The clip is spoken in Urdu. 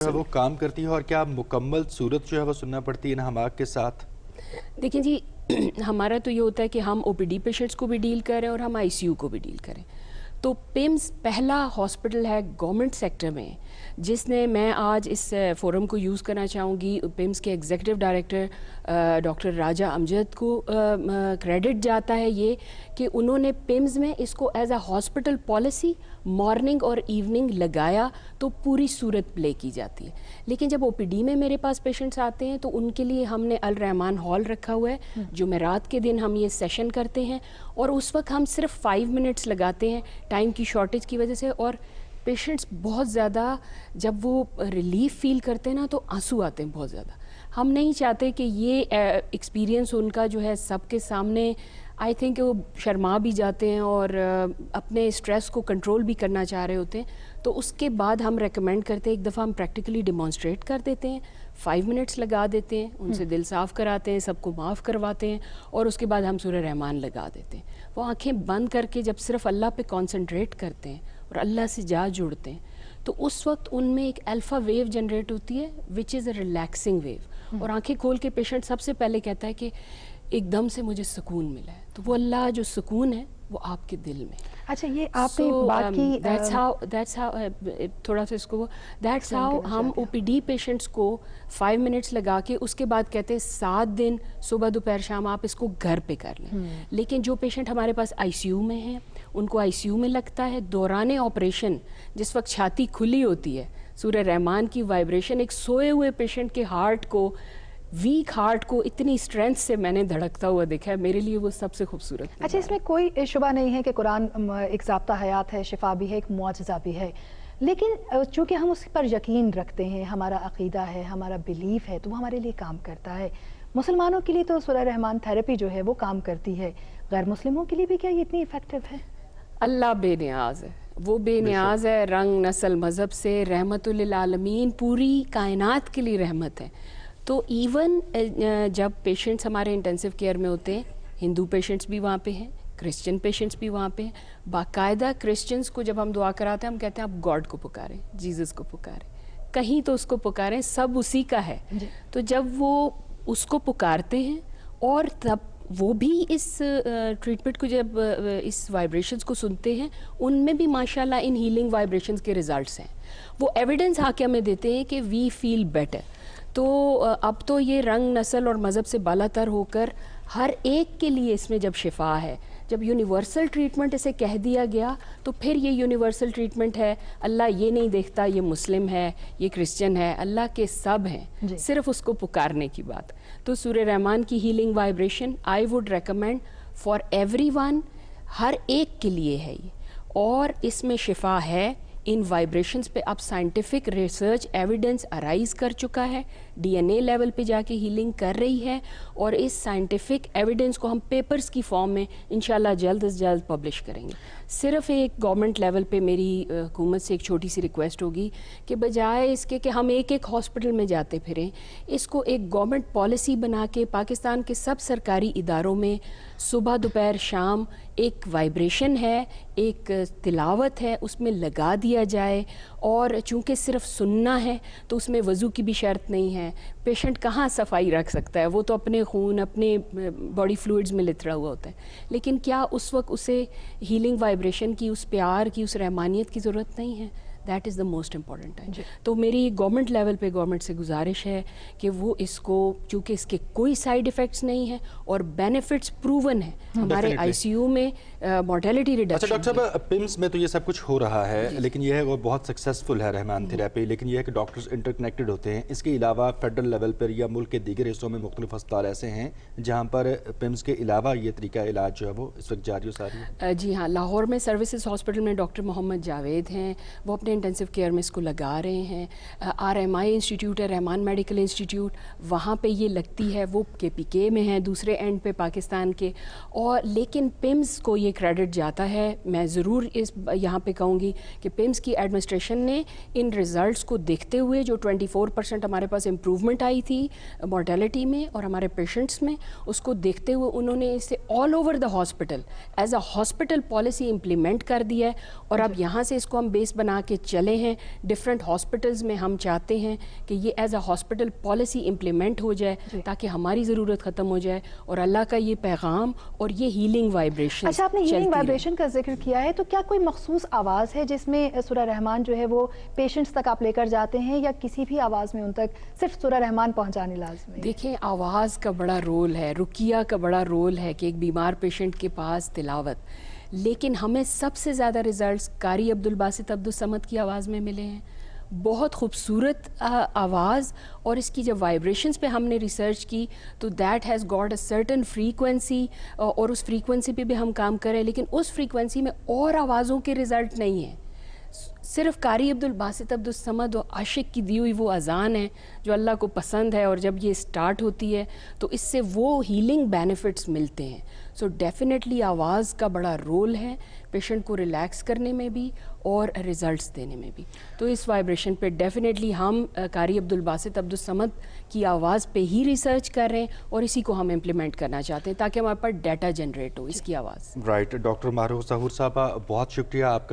وہ کام کرتی ہے اور کیا مکمل صورت جو ہے وہ سننا پڑتی ہے انہماک کے ساتھ؟ دیکھیں جی، ہمارا تو یہ ہوتا ہے کہ ہم او پی ڈی پیشنٹس کو بھی ڈیل کریں اور ہم آئی سی یو کو بھی ڈیل کریں. تو پیمز پہلا ہاسپٹل ہے گورنمنٹ سیکٹر میں جس نے، میں آج اس فورم کو یوز کرنا چاہوں گی، پیمز کے ایگزیکٹو ڈائریکٹر ڈاکٹر راجہ امجد کو کریڈٹ جاتا ہے یہ کہ انہوں نے پیمز میں اس کو as a hospital policy morning اور ایوننگ لگایا تو پوری صورت پلے کی جاتی ہے. لیکن جب او پی ڈی میں میرے پاس پیشنٹس آتے ہیں تو ان کے لیے ہم نے الرحمان ہال رکھا ہوا ہے. جمعرات کے دن ہم یہ سیشن کرتے ہیں اور اس وقت ہم صرف 5 منٹس لگاتے ہیں ٹائم کی شارٹیج کی وجہ سے، اور پیشنٹس بہت زیادہ جب وہ ریلیف فیل کرتے ہیں نا تو آنسو آتے ہیں بہت زیادہ. ہم نہیں چاہتے کہ یہ ایکسپیرینس ان کا جو ہے سب کے سامنے، آئی تھنک وہ شرما بھی جاتے ہیں اور اپنے اسٹریس کو کنٹرول بھی کرنا چاہ رہے ہوتے ہیں. تو اس کے بعد ہم ریکمینڈ کرتے ہیں ایک دفعہ ہم پریکٹیکلی ڈیمانسٹریٹ کر دیتے ہیں، 5 منٹس لگا دیتے ہیں، ان سے دل صاف کراتے ہیں، سب کو معاف کرواتے ہیں اور اس کے بعد ہم سورہ رحمان لگا دیتے ہیں. وہ آنکھیں بند کر کے جب صرف اللہ پہ کانسنٹریٹ کرتے ہیں اور اللہ سے جا جڑتے ہیں تو اس وقت ان میں ایک الفا ویو جنریٹ ہوتی ہے وچ از اے ریلیکسنگ ویو، اور آنکھیں کھول کے پیشنٹ سب سے پہلے کہتا ہے کہ ایک دم سے مجھے سکون ملا ہے. تو وہ اللہ جو سکون ہے وہ آپ کے دل میں. اچھا، یہ آپ نے بات کی، دیٹس ہاؤ تھوڑا سا اس کو، دیٹس ہاؤ ہم او پی ڈی پیشنٹس کو 5 منٹس لگا کے اس کے بعد کہتے ہیں 7 دن صبح دوپہر شام آپ اس کو گھر پہ کر لیں. لیکن جو پیشنٹ ہمارے پاس آئی سی یو میں ہیں ان کو آئی سی یو میں لگتا ہے دوران آپریشن، جس وقت چھاتی کھلی ہوتی ہے، سورہ رحمان کی وائبریشن ایک سوئے ہوئے پیشنٹ کے ہارٹ کو، ویک ہارٹ کو اتنی اسٹرینتھ سے میں نے دھڑکتا ہوا دیکھا ہے. میرے لیے وہ سب سے خوبصورت. اچھا، اس میں کوئی شبہ نہیں ہے کہ قرآن ایک ضابطہ حیات ہے، شفا بھی ہے، ایک معجزہ بھی ہے، لیکن چونکہ ہم اس پر یقین رکھتے ہیں، ہمارا عقیدہ ہے، ہمارا بیلیف ہے، تو وہ ہمارے لیے کام کرتا ہے. مسلمانوں کے لیے تو سورہ رحمان تھیراپی جو ہے وہ کام کرتی ہے، غیر مسلموں کے لیے بھی کیا یہ اتنی افیکٹو ہے؟ اللہ بے نیاز ہے، وہ بے نیاز ہے، رنگ نسل مذہب سے رحمت للعالمین، پوری کائنات کے لیے رحمت ہے. تو ایون جب پیشنٹس ہمارے انٹینسو کیئر میں ہوتے ہیں، ہندو پیشنٹس بھی وہاں پہ ہیں، کرسچن پیشنٹس بھی وہاں پہ ہیں. باقاعدہ کرسچنس کو جب ہم دعا کراتے ہیں ہم کہتے ہیں آپ گاڈ کو پکاریں، جیزس کو پکاریں، کہیں تو اس کو پکاریں، سب اسی کا ہے. تو جب وہ اس کو پکارتے ہیں اور تب وہ بھی اس ٹریٹمنٹ کو، جب اس وائبریشنز کو سنتے ہیں، ان میں بھی ماشاءاللہ ان ہیلنگ وائبریشنز کے ریزلٹس ہیں. وہ ایویڈنس آ کے ہمیں دیتے ہیں کہ وی فیل بیٹر. تو اب تو یہ رنگ نسل اور مذہب سے بالا تر ہو کر ہر ایک کے لیے اس میں جب شفا ہے، جب یونیورسل ٹریٹمنٹ اسے کہہ دیا گیا تو پھر یہ یونیورسل ٹریٹمنٹ ہے. اللہ یہ نہیں دیکھتا یہ مسلم ہے، یہ کرسچن ہے، اللہ کے سب ہیں، صرف اس کو پکارنے کی بات. تو سورہ رحمان کی healing vibration I would recommend for everyone, ہر ایک کے لیے ہے یہ، اور اس میں شفا ہے. ان وائبریشنز پہ اب سائنٹیفک ریسرچ ایویڈنس ارائز کر چکا ہے، ڈی این اے لیول پہ جا کے ہیلنگ کر رہی ہے، اور اس سائنٹیفک ایویڈنس کو ہم پیپرز کی فارم میں انشاءاللہ جلد از جلد پبلش کریں گے. صرف ایک گورنمنٹ لیول پہ میری حکومت سے ایک چھوٹی سی ریکویسٹ ہوگی کہ بجائے اس کے کہ ہم ایک ایک ہاسپٹل میں جاتے پھریں، اس کو ایک گورنمنٹ پالیسی بنا کے پاکستان کے سب سرکاری اداروں میں صبح دوپہر شام ایک وائبریشن ہے، ایک تلاوت ہے، اس میں لگا دیا جائے. اور چونکہ صرف سننا ہے تو اس میں وضو کی بھی شرط نہیں ہے. پیشنٹ کہاں صفائی رکھ سکتا ہے، وہ تو اپنے خون، اپنے باڈی فلوئڈز میں لترا ہوا ہوتا ہے. لیکن کیا اس وقت اسے ہیلنگ وائبریشن کی، اس پیار کی، اس رحمانیت کی ضرورت نہیں ہے؟ That is the most important time. تو میری گورنمنٹ لیول پہ گورنمنٹ سے گزارش ہے کہ وہ اس کو، چونکہ اس کے کوئی سائیڈ ایفیکٹس نہیں ہیں اور بینیفٹس پروون ہیں، ہمارے آئی سی یو میں مورٹیلٹی ریڈکشن. ڈاکٹر صاحب، پیمز میں تو یہ سب کچھ ہو رہا ہے، لیکن یہ ہے وہ بہت سکسیزفل ہے رحمان تھیراپی، لیکن یہ ہے کہ ڈاکٹرز انٹر کنیکٹڈ ہوتے ہیں. اس کے علاوہ فیڈرل لیول پر یا ملک کے دیگر حصوں میں مختلف ہسپتال ایسے ہیں جہاں پر پیمز کے علاوہ یہ طریقہ علاج جو ہے وہ اس وقت جاری و ساری ہے؟ جی ہاں، لاہور میں سروسز ہاسپٹل میں ڈاکٹر محمد جاوید ہیں، وہ اپنے انٹینسو کیئر میں اس کو لگا رہے ہیں. آر ایم آئی انسٹیٹیوٹ ہے، رحمان میڈیکل انسٹیٹیوٹ، وہاں پہ یہ لگتی ہے، وہ کے پی کے میں ہیں دوسرے اینڈ پہ پاکستان کے. اور لیکن پیمز کو یہ کریڈٹ جاتا ہے. میں ضرور اس یہاں پہ کہوں گی کہ پیمز کی ایڈمنسٹریشن نے ان ریزلٹس کو دیکھتے ہوئے، جو 24% ہمارے پاس امپروومنٹ آئی تھی مورٹیلٹی میں اور ہمارے پیشنٹس میں، اس کو دیکھتے ہوئے انہوں نے اسے all over the hospital as a hospital policy implement کر دیا ہے. اور اب یہاں سے اس کو ہم بیس بنا کے چلے ہیں ڈفرینٹ ہاسپٹلز میں. ہم چاہتے ہیں کہ یہ as a hospital policy implement ہو جائے تاکہ ہماری ضرورت ختم ہو جائے اور اللہ کا یہ پیغام اور یہ ہیلنگ وائبریشن. اچھا آپ نے ہیلنگ وائبریشن کا ذکر کیا ہے تو کیا کوئی مخصوص آواز ہے جس میں سورہ رحمان جو ہے وہ پیشنٹس تک آپ لے کر جاتے ہیں یا کسی بھی آواز میں ان تک صرف سورہ رحمان پہنچانے لازم ہے؟ دیکھیں آواز کا بڑا رول ہے, رقیہ کا بڑا رول ہے کہ ایک بیمار پیشنٹ کے پاس تلاوت, لیکن ہمیں سب سے زیادہ ریزلٹس قاری عبدالباسط عبدالصمد کی آواز میں ملے ہیں. بہت خوبصورت آواز, اور اس کی جب وائبریشنز پہ ہم نے ریسرچ کی تو that has got a certain frequency, اور اس فریکوینسی پہ بھی ہم کام کریں, لیکن اس فریکوینسی میں اور آوازوں کے ریزلٹ نہیں ہیں. صرف قاری عبدالباسط عبدالصمد و عاشق کی دی ہوئی وہ اذان ہے جو اللہ کو پسند ہے, اور جب یہ سٹارٹ ہوتی ہے تو اس سے وہ ہیلنگ بینیفٹس ملتے ہیں. سو ڈیفینیٹلی آواز کا بڑا رول ہے پیشنٹ کو ریلیکس کرنے میں بھی اور ریزلٹس دینے میں بھی. تو اس وائبریشن پہ ڈیفینیٹلی ہم قاری عبدالباسط عبدالصمد کی آواز پہ ہی ریسرچ کر رہے ہیں اور اسی کو ہم امپلیمنٹ کرنا چاہتے ہیں تاکہ ہمارے پاس ڈیٹا جنریٹ ہو اس کی آواز. رائٹ. ڈاکٹر ماہروز ظہور صاحبہ, بہت شکریہ آپ کا.